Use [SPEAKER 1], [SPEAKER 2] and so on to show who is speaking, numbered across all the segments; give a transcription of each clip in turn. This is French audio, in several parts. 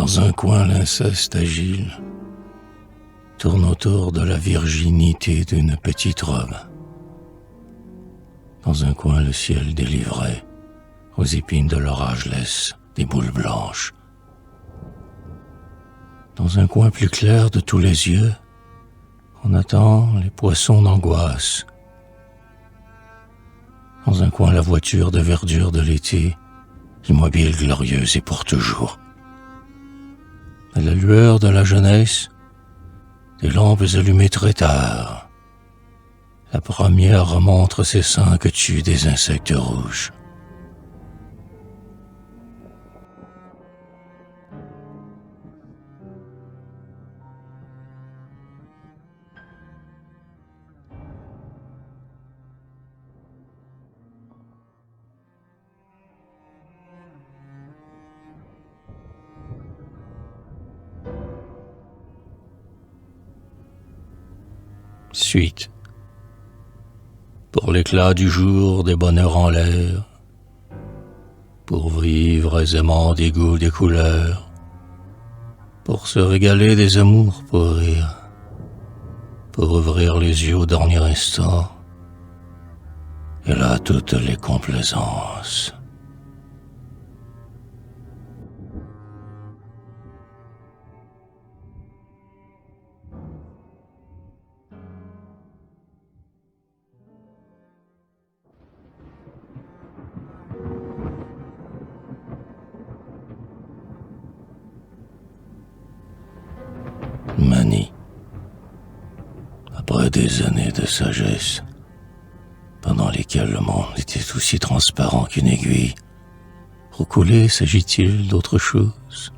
[SPEAKER 1] Dans un coin, l'inceste agile tourne autour de la virginité d'une petite robe. Dans un coin, le ciel délivré aux épines de l'orage laisse des boules blanches. Dans un coin plus clair de tous les yeux, on attend les poissons d'angoisse. Dans un coin, la voiture de verdure de l'été, immobile, glorieuse et pour toujours. À la lueur de la jeunesse, des lampes allumées très tard. La première montre ses seins que tuent des insectes rouges. Suite. Pour l'éclat du jour, des bonheurs en l'air, pour vivre aisément des goûts, des couleurs, pour se régaler des amours, pour rire, pour ouvrir les yeux au dernier instant, et là toutes les complaisances. Manie. Après des années de sagesse, pendant lesquelles le monde était aussi transparent qu'une aiguille, recoulé s'agit-il d'autre chose?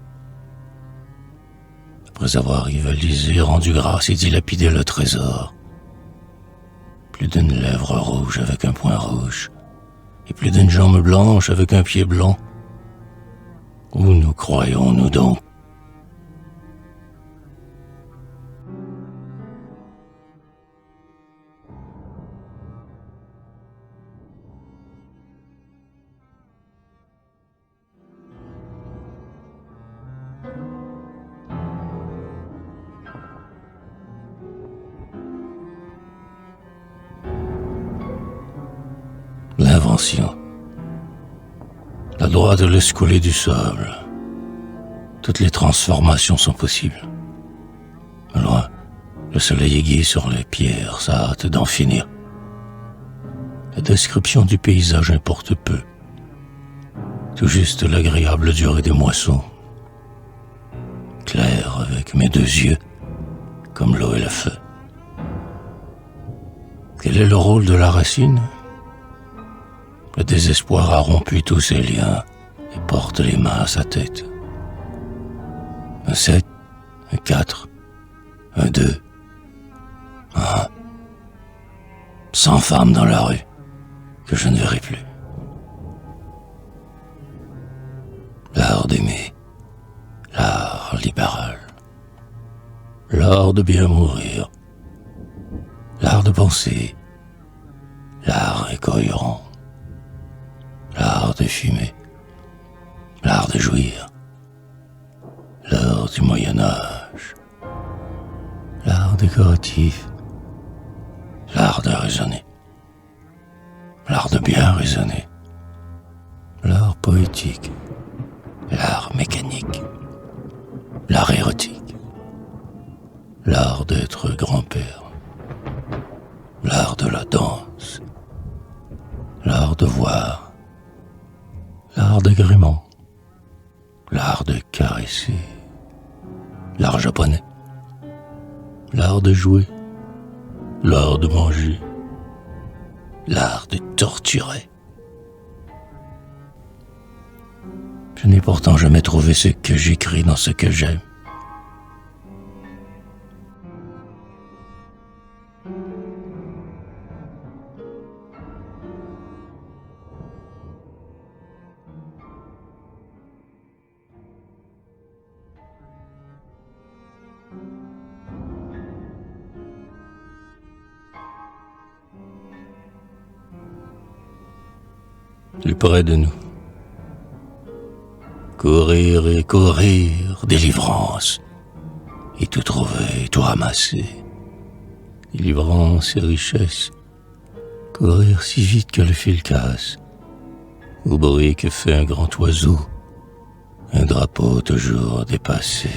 [SPEAKER 1] Après avoir rivalisé, rendu grâce et dilapidé le trésor, plus d'une lèvre rouge avec un point rouge, et plus d'une jambe blanche avec un pied blanc, où nous croyons-nous donc? L'invention. La loi de l'escouler du sable. Toutes les transformations sont possibles. Loin, le soleil aiguille sur les pierres, ça hâte d'en finir. La description du paysage importe peu. Tout juste l'agréable durée des moissons. Clair avec mes deux yeux, comme l'eau et le feu. Quel est le rôle de la racine? Le désespoir a rompu tous ses liens et porte les mains à sa tête. Un 7, un 4, un 2, un 1. 100 femmes dans la rue que je ne verrai plus. L'art d'aimer, l'art libéral, l'art de bien mourir, l'art de penser, l'art incohérent, l'art de fumer, l'art de jouir, l'art du Moyen-Âge, l'art décoratif, l'art de raisonner, l'art de bien raisonner, l'art poétique, l'art mécanique, l'art érotique, l'art d'être grand-père, l'art de la danse, l'art de voir, l'art d'agrément, l'art de caresser, l'art japonais, l'art de jouer, l'art de manger, l'art de torturer. Je n'ai pourtant jamais trouvé ce que j'écris dans ce que j'aime. Plus près de nous. Courir et courir délivrance, et tout trouver, tout ramasser. Délivrance et richesse, courir si vite que le fil casse, au bruit que fait un grand oiseau, un drapeau toujours dépassé.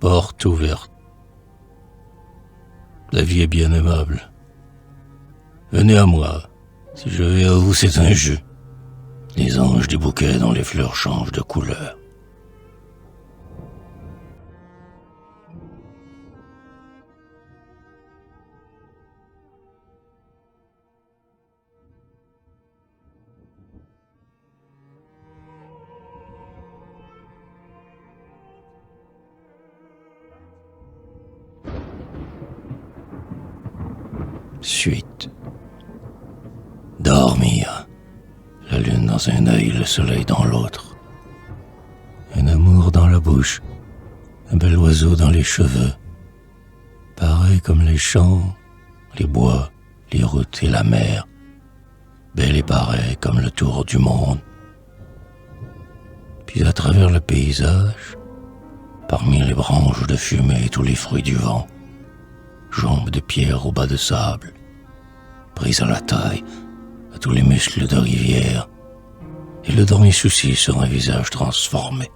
[SPEAKER 1] Porte ouverte. La vie est bien aimable. Venez à moi. Si je vais à vous, c'est un jeu. Les anges des bouquets dont les fleurs changent de couleur. Suite. Dormir. La lune dans un œil, le soleil dans l'autre. Un amour dans la bouche. Un bel oiseau dans les cheveux. Pareil comme les champs, les bois, les routes et la mer. Belle et pareil comme le tour du monde. Puis à travers le paysage, parmi les branches de fumée et tous les fruits du vent, jambes de pierre au bas de sable, prise à la taille, à tous les muscles de rivière, et le dernier souci sur un visage transformé.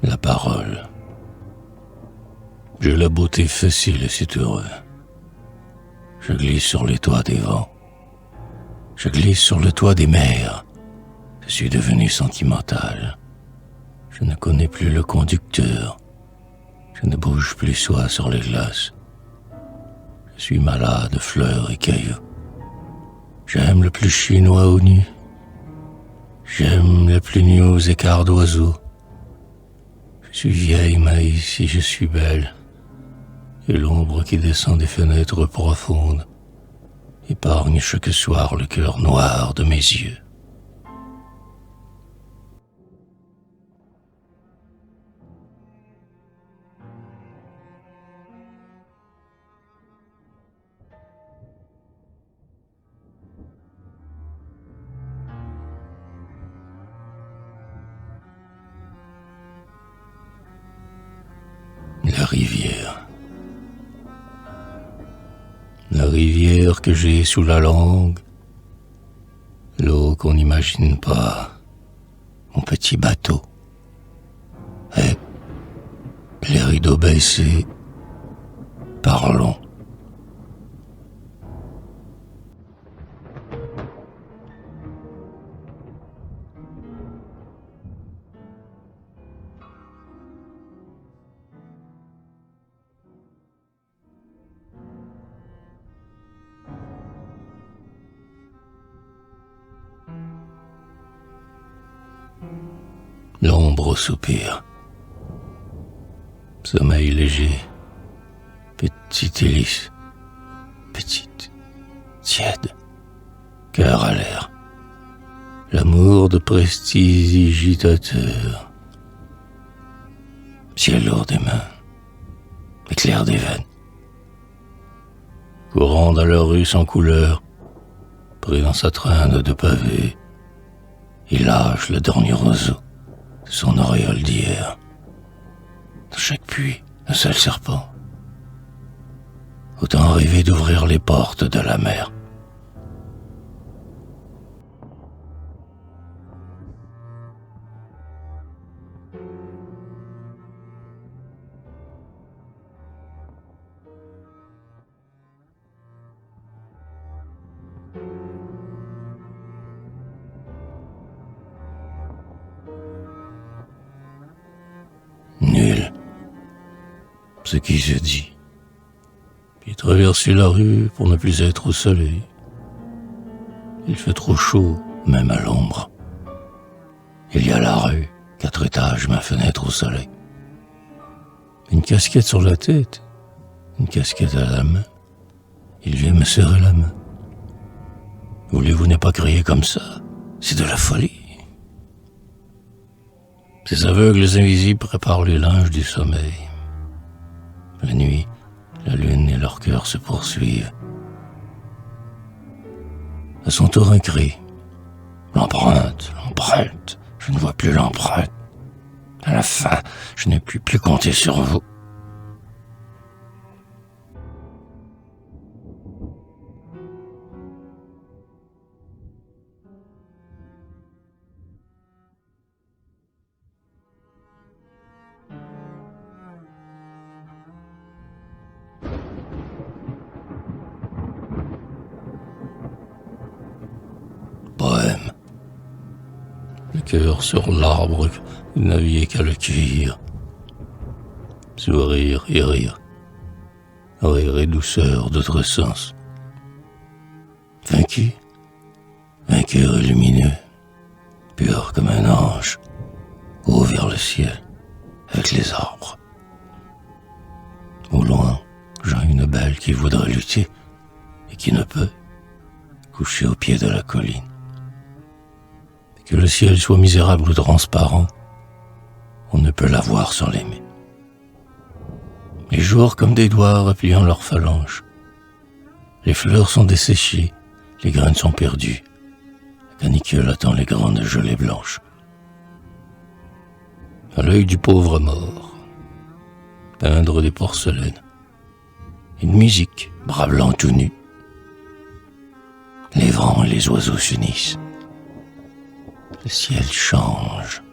[SPEAKER 1] La parole. J'ai la beauté facile et c'est heureux. Je glisse sur les toits des vents. Je glisse sur le toit des mers. Je suis devenu sentimental. Je ne connais plus le conducteur. Je ne bouge plus soi sur les glaces. Je suis malade, fleurs et cailloux. J'aime le plus chinois aux nu. J'aime le plus nu aux écarts d'oiseaux. Je suis vieille maïs et je suis belle. Et l'ombre qui descend des fenêtres profondes épargne chaque soir le cœur noir de mes yeux. La rivière. La rivière que j'ai sous la langue, l'eau qu'on n'imagine pas, mon petit bateau. Et les rideaux baissés, parlons. L'ombre soupire. Sommeil léger. Petite hélice. Petite. Tiède. Cœur à l'air. L'amour de prestidigitateur. Ciel lourd des mains. Éclair des veines. Courant dans la rue sans couleur. Pris dans sa traîne de pavés. Il lâche le dernier roseau. Son auréole d'hier. Dans chaque puits, un seul serpent. Autant rêver d'ouvrir les portes de la mer. ce qui se dit, puis traverser la rue pour ne plus être au soleil. Il fait trop chaud, même à l'ombre. Il y a la rue, 4 étages, ma fenêtre au soleil. Une casquette sur la tête, une casquette à la main. Il vient me serrer la main. Voulez-vous ne pas crier comme ça? C'est de la folie. Ces aveugles invisibles préparent les linges du sommeil. La nuit, la lune et leur cœur se poursuivent. À son tour un cri. L'empreinte, l'empreinte. Je ne vois plus l'empreinte. À la fin, je n'ai plus compter sur vous. Poème. Le cœur sur l'arbre, vous n'aviez qu'à le cueillir. Sourire et rire. Rire et douceur d'autre sens. Vaincu, vainqueur et lumineux, pur comme un ange, haut vers le ciel, avec les arbres. Au loin, j'ai une belle qui voudrait lutter et qui ne peut, coucher au pied de la colline. Que le ciel soit misérable ou transparent, on ne peut la voir sans l'aimer. Les jours comme des doigts repliant leurs phalanges. Les fleurs sont desséchées, les graines sont perdues. La canicule attend les grandes gelées blanches. À l'œil du pauvre mort, peindre des porcelaines. Une musique, bras blancs tout nus. Les vents et les oiseaux s'unissent. Le ciel change.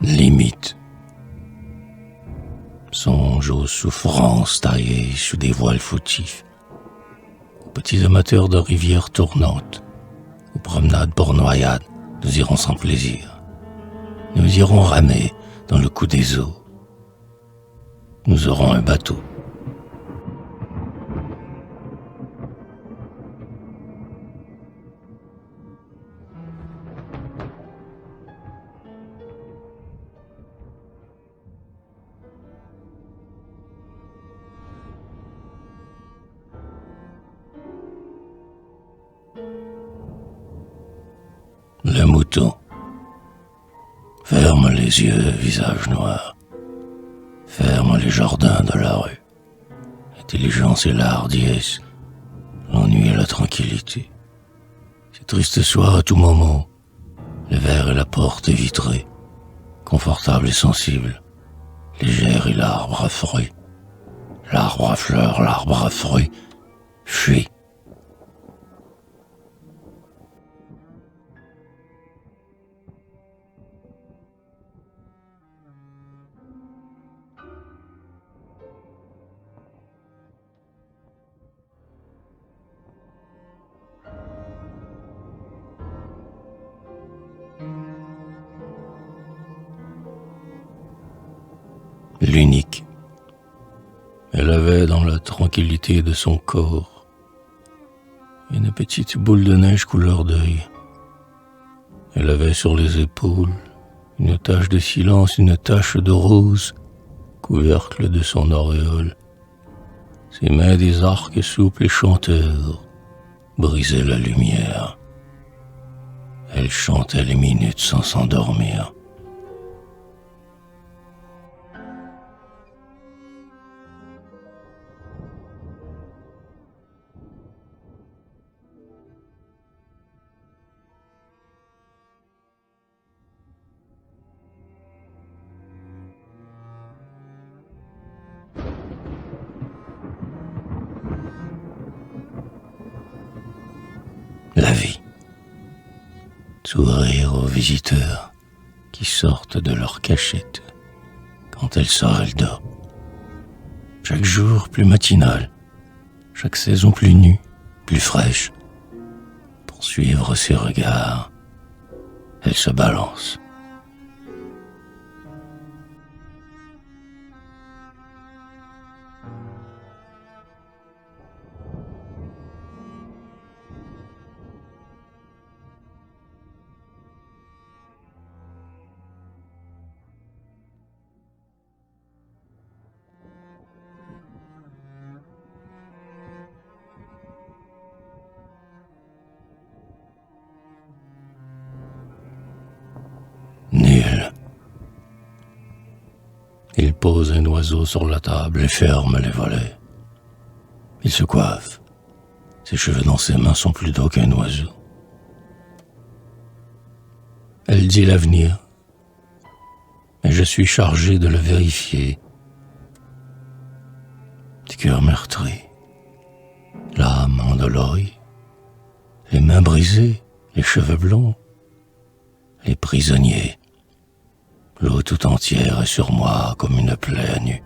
[SPEAKER 1] Limite. Songe aux souffrances taillées sous des voiles fautifs, aux petits amateurs de rivières tournantes, aux promenades pour noyades, nous irons sans plaisir. Nous irons ramer dans le cou des eaux. Nous aurons un bateau. Le mouton. Ferme les yeux, visage noir. Ferme les jardins de la rue. L'intelligence et la hardiesse, l'ennui et la tranquillité. C'est triste soir à tout moment. Le verre et la porte est vitrée. Confortable et sensible. Légère et l'arbre à fruits. L'arbre à fleurs, l'arbre à fruits. Fuis. L'unique. Elle avait dans la tranquillité de son corps une petite boule de neige couleur d'œil. Elle avait sur les épaules une tache de silence, une tache de rose, couvercle de son auréole. Ses mains des arcs souples et chanteurs brisaient la lumière. Elle chantait les minutes sans s'endormir. la vie. Sourire aux visiteurs qui sortent de leur cachette. Quand elle sort, elle dort. Chaque jour plus matinal, chaque saison plus nue, plus fraîche. Pour suivre ses regards, elle se balance. Nul. Il pose un oiseau sur la table et ferme les volets. Il se coiffe. Ses cheveux dans ses mains sont plus doux qu'un oiseau. Elle dit l'avenir, mais je suis chargé de le vérifier. Du cœur meurtri, l'âme endolorie, les mains brisées, les cheveux blonds, les prisonniers. L'eau tout entière est sur moi comme une plaie à nu.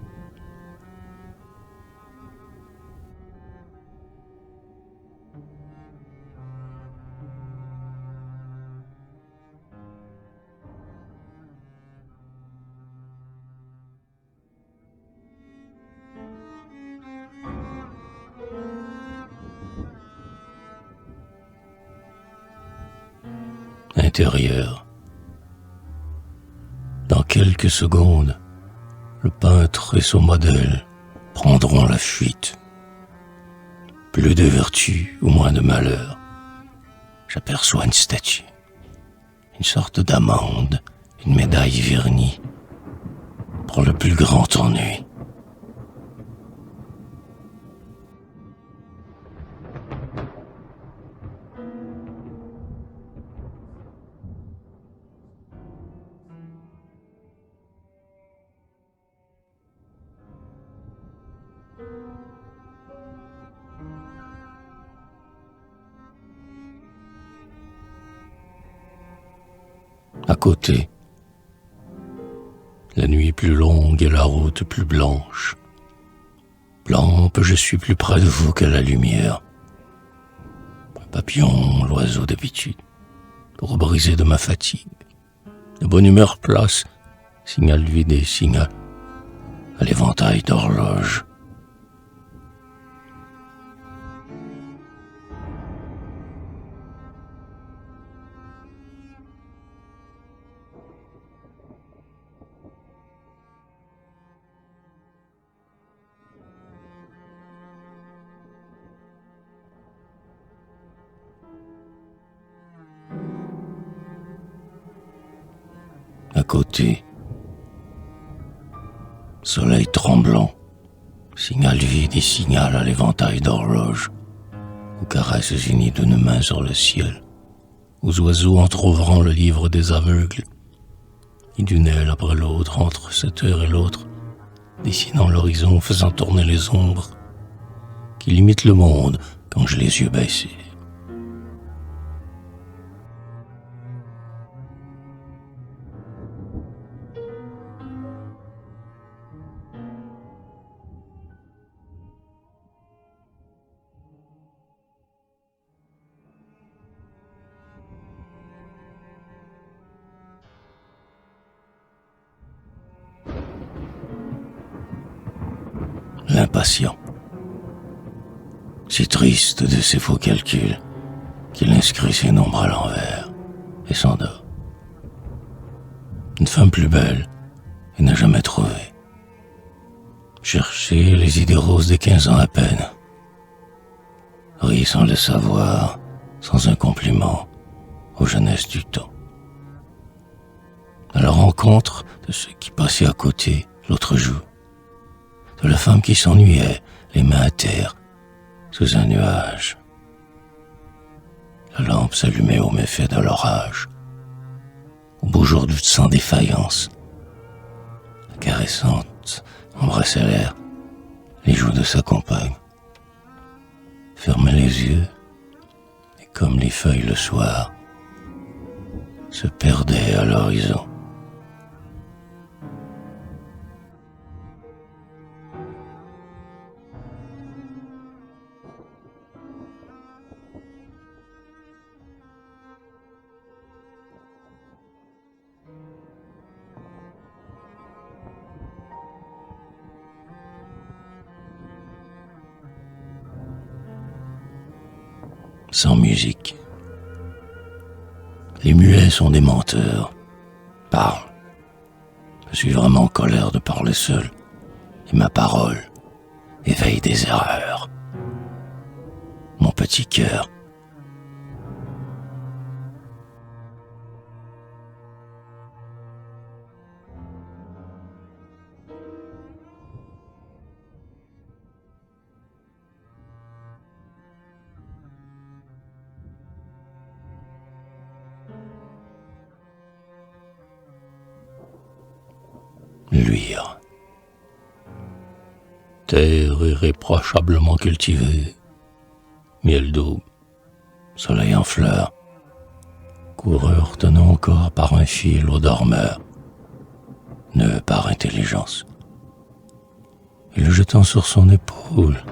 [SPEAKER 1] Intérieur. Dans quelques secondes, le peintre et son modèle prendront la fuite. Plus de vertu ou moins de malheur. J'aperçois une statue, une sorte d'amande, une médaille vernie, pour le plus grand ennui. À côté, la nuit plus longue et la route plus blanche. Lampe, je suis plus près de vous que la lumière. Un papillon, l'oiseau d'habitude, pour briser de ma fatigue. De bonne humeur place, signal vidé, signal à l'éventail d'horloge. À côté, soleil tremblant, signal vide et signal à l'éventail d'horloge, aux caresses unies d'une main sur le ciel, aux oiseaux entr'ouvrant le livre des aveugles, et d'une aile après l'autre, entre cette heure et l'autre, dessinant l'horizon, faisant tourner les ombres, qui limitent le monde quand j'ai les yeux baissés. L'impatient, si triste de ses faux calculs, qu'il inscrit ses nombres à l'envers et s'endort. Une femme plus belle, il n'a jamais trouvé. Chercher les idées roses des 15 ans à peine. Rit sans le savoir, sans un compliment, aux jeunesses du temps. À la rencontre de ceux qui passaient à côté l'autre jour, de la femme qui s'ennuyait, les mains à terre, sous un nuage. La lampe s'allumait au méfait de l'orage, au beau jour du sans défaillance. La caressante embrassait l'air, les joues de sa compagne. Fermait les yeux et comme les feuilles le soir, se perdaient à l'horizon. Sans musique. Les muets sont des menteurs. Parle. Je suis vraiment en colère de parler seul. Et ma parole éveille des erreurs. Mon petit cœur. Luire. Terre irréprochablement cultivée, miel d'eau, soleil en fleurs, coureur tenant encore par un fil au dormeur, nœud par intelligence. Et le jetant sur son épaule,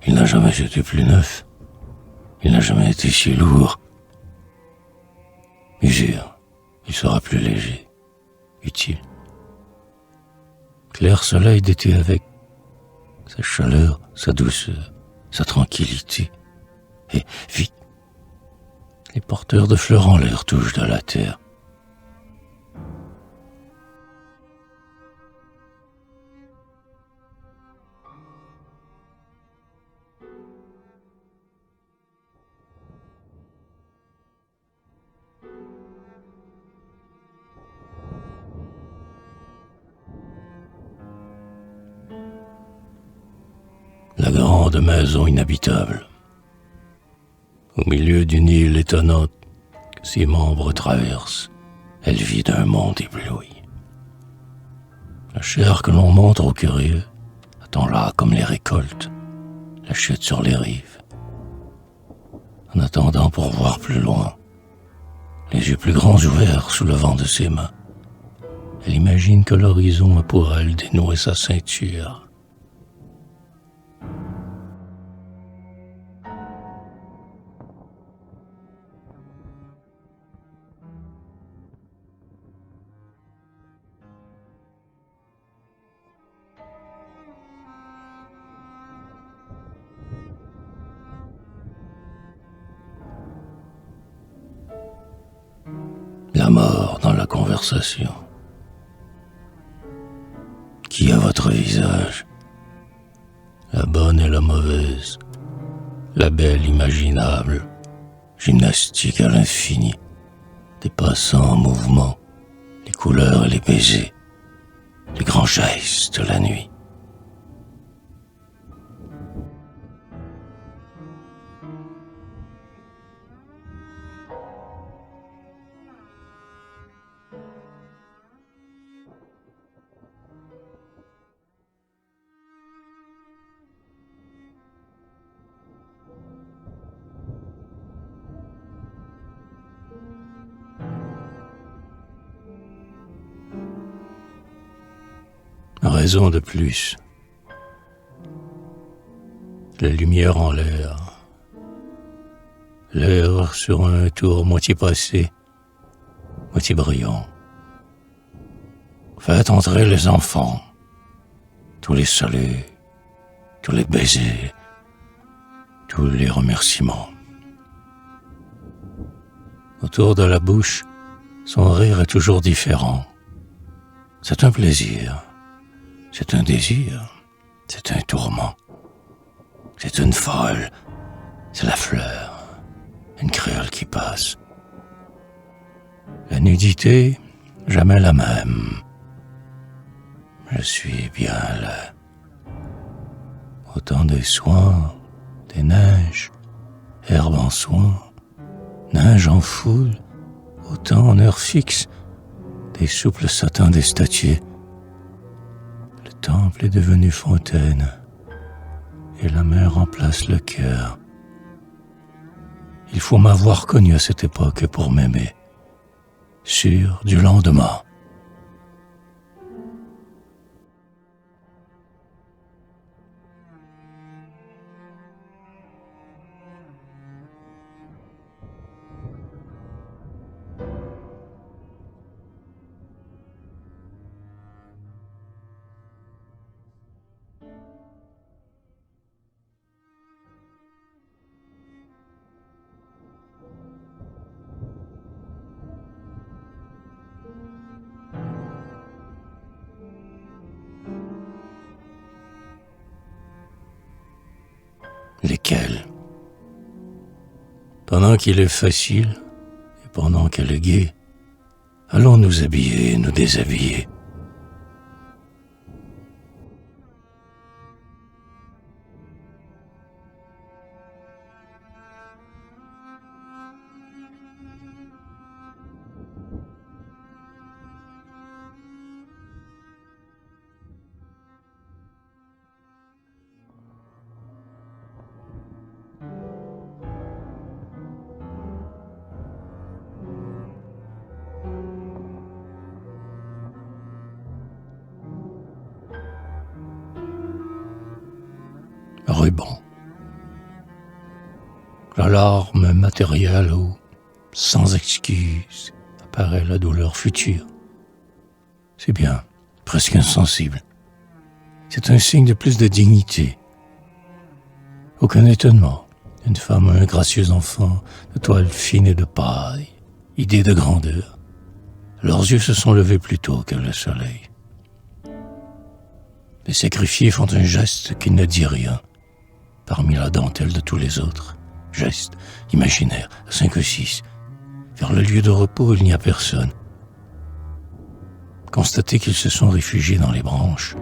[SPEAKER 1] il n'a jamais été plus neuf, il n'a jamais été si lourd. Usure, il sera plus léger, utile. Clair soleil d'été avec sa chaleur, sa douceur, sa tranquillité. Et vite, les porteurs de fleurs en l'air touchent de la terre. La grande maison inhabitable, au milieu d'une île étonnante que ses membres traversent, elle vit d'un monde ébloui. La chair que l'on montre aux curieux attend là comme les récoltes, la chute sur les rives. En attendant pour voir plus loin, les yeux plus grands ouverts sous le vent de ses mains, elle imagine que l'horizon a pour elle dénoué sa ceinture. La mort dans la conversation. Qui a votre visage? La bonne et la mauvaise, la belle imaginable, gymnastique à l'infini, dépassant en mouvement les couleurs et les baisers, les grands gestes de la nuit. Raison de plus. La lumière en l'air. L'air sur un tour moitié passé, moitié brillant. Faites entrer les enfants, tous les saluts, tous les baisers, tous les remerciements. Autour de la bouche, son rire est toujours différent. C'est un plaisir. C'est un désir, c'est un tourment, c'est une folle, c'est la fleur, une créole qui passe. La nudité, jamais la même. Je suis bien là. Autant des soins, des neiges, herbes en soin, neige en foule, autant en heure fixe, des souples satins des statues. Le temple est devenu fontaine, et la mer remplace le cœur. Il faut m'avoir connu à cette époque pour m'aimer, sûr du lendemain. Lesquels? Pendant qu'il est facile, et pendant qu'elle est gaie, allons nous habiller et nous déshabiller. Ruban. L'alarme matérielle où, sans excuse, apparaît la douleur future. C'est bien, presque insensible. C'est un signe de plus de dignité. Aucun étonnement. Une femme, un gracieux enfant, de toile fine et de paille, idée de grandeur. Leurs yeux se sont levés plus tôt que le soleil. Les sacrifiés font un geste qui ne dit rien. Parmi la dentelle de tous les autres, geste imaginaire, 5 ou 6. Vers le lieu de repos, il n'y a personne. Constatez qu'ils se sont réfugiés dans les branches,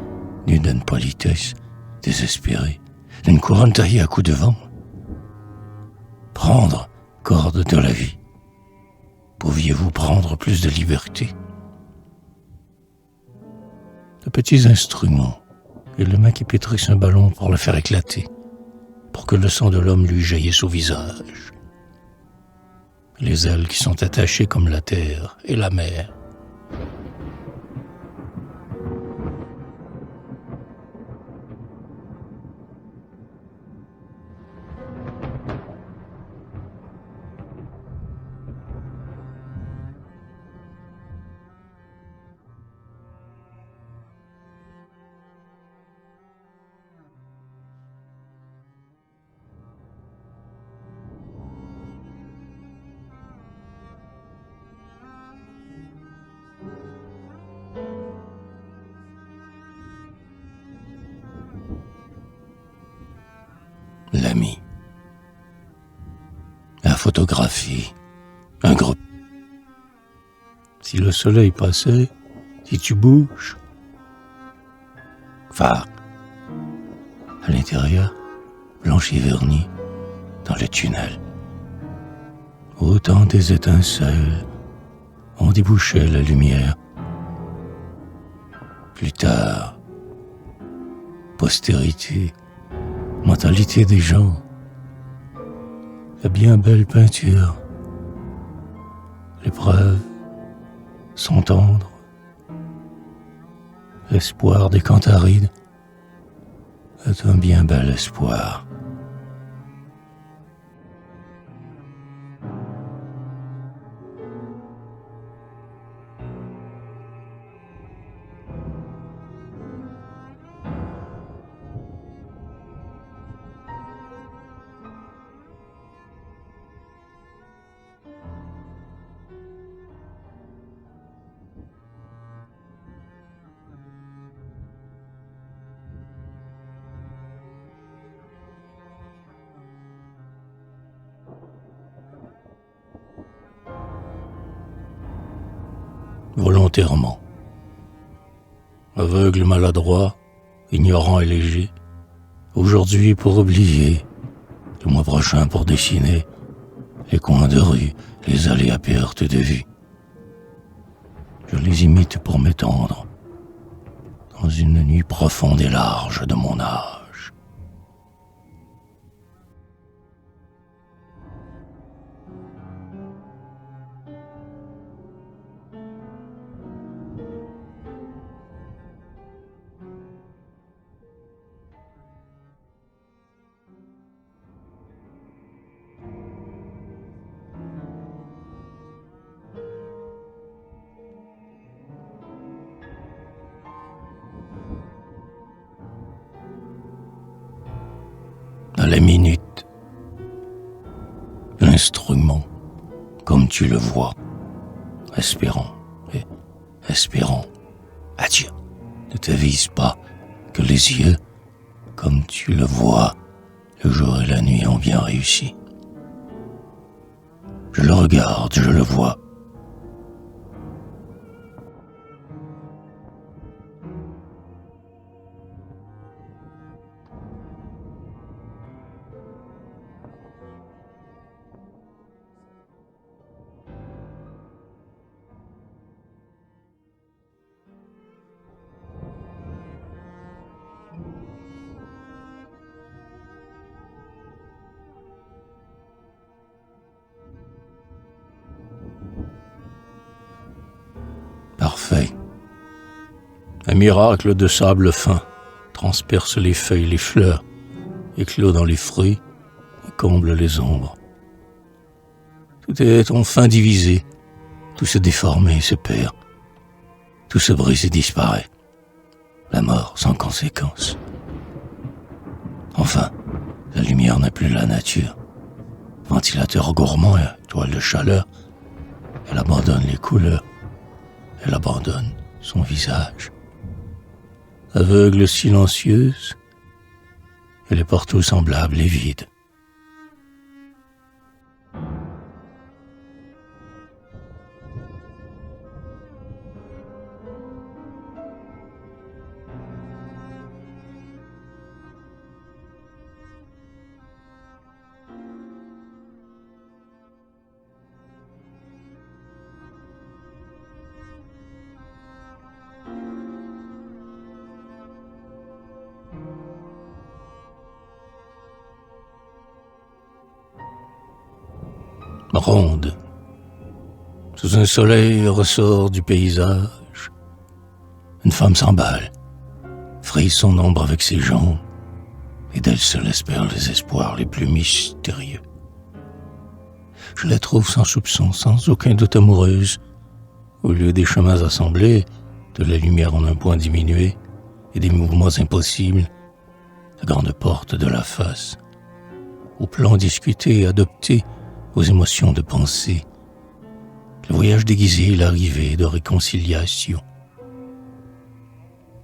[SPEAKER 1] nus d'une politesse désespérée, d'une couronne taillée à coups de vent. Prendre, corde de la vie. Pouviez-vous prendre plus de liberté? De petits instruments, et le main qui pétrisse un ballon pour le faire éclater, pour que le sang de l'homme lui jaillisse au visage. Les ailes qui sont attachées comme la terre et la mer. L'ami. La photographie. Un groupe. Si le soleil passait, si tu bouges. Phare. À l'intérieur, blanchi verni, dans le tunnel. Autant des étincelles ont débouché la lumière. Plus tard, postérité, mentalité des gens, la bien belle peinture. Les preuves sont tendres. L'espoir des cantharides est un bien bel espoir. Volontairement. Aveugle, maladroit, ignorant et léger. Aujourd'hui pour oublier, le mois prochain pour dessiner les coins de rue, les allées à perte de vue. Je les imite pour m'étendre dans une nuit profonde et large de mon âge. la minute. L'instrument, comme tu le vois, espérant et espérant. Adieu, ne t'avise pas que les yeux, comme tu le vois, le jour et la nuit ont bien réussi. Je le regarde, je le vois. Parfait. Un miracle de sable fin transperce les feuilles, les fleurs, éclot dans les fruits et comble les ombres. Tout est enfin divisé, tout se déforme et se perd, tout se brise et disparaît. La mort sans conséquence. Enfin, la lumière n'a plus la nature. Ventilateur gourmand et toile de chaleur, elle abandonne les couleurs. Elle abandonne son visage. Aveugle silencieuse, elle est partout semblable et vide. Ronde, sous un soleil ressort du paysage, une femme s'emballe, frise son ombre avec ses jambes, et d'elle seule espère les espoirs les plus mystérieux. Je la trouve sans soupçon, sans aucun doute amoureuse, au lieu des chemins assemblés, de la lumière en un point diminué, et des mouvements impossibles, la grande porte de la face, au plan discuté et adopté, aux émotions de pensée, le voyage déguisé, l'arrivée de réconciliation.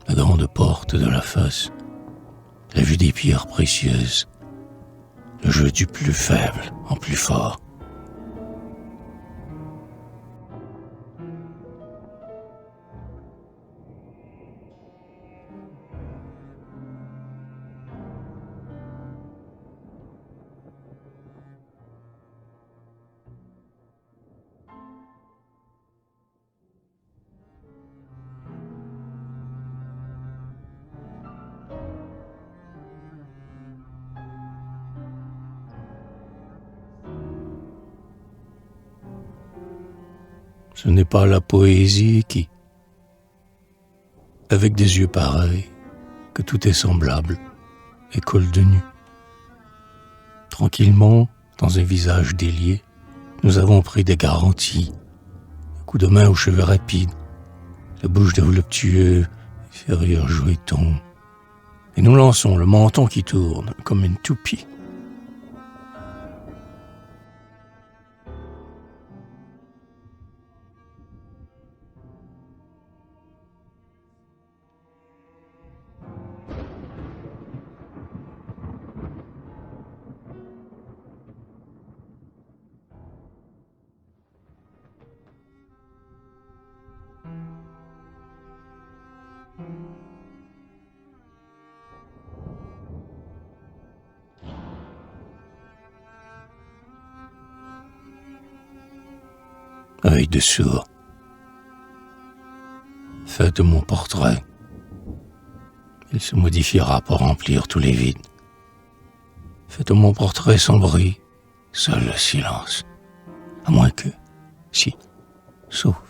[SPEAKER 1] La grande porte de la face, la vue des pierres précieuses, le jeu du plus faible en plus fort. Ce n'est pas la poésie qui, avec des yeux pareils, que tout est semblable, école de nu. Tranquillement, dans un visage délié, nous avons pris des garanties. Un coup de main aux cheveux rapides, la bouche de voluptueux, fait rire joueton. Et nous lançons le menton qui tourne comme une toupie. Œil de sourd. Faites mon portrait. Il se modifiera pour remplir tous les vides. Faites mon portrait sans bruit, seul le silence. À moins que, si, sauf,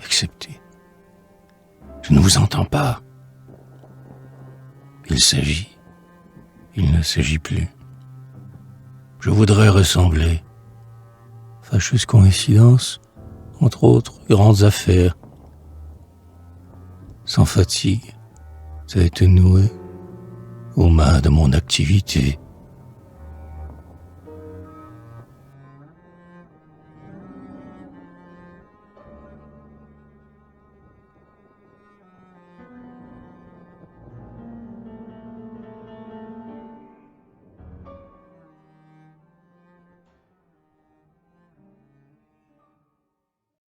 [SPEAKER 1] excepté. Je ne vous entends pas. Il s'agit, il ne s'agit plus. Je voudrais ressembler. Fâcheuse coïncidence, entre autres grandes affaires. Sans fatigue, tête nouée, aux mains de mon activité,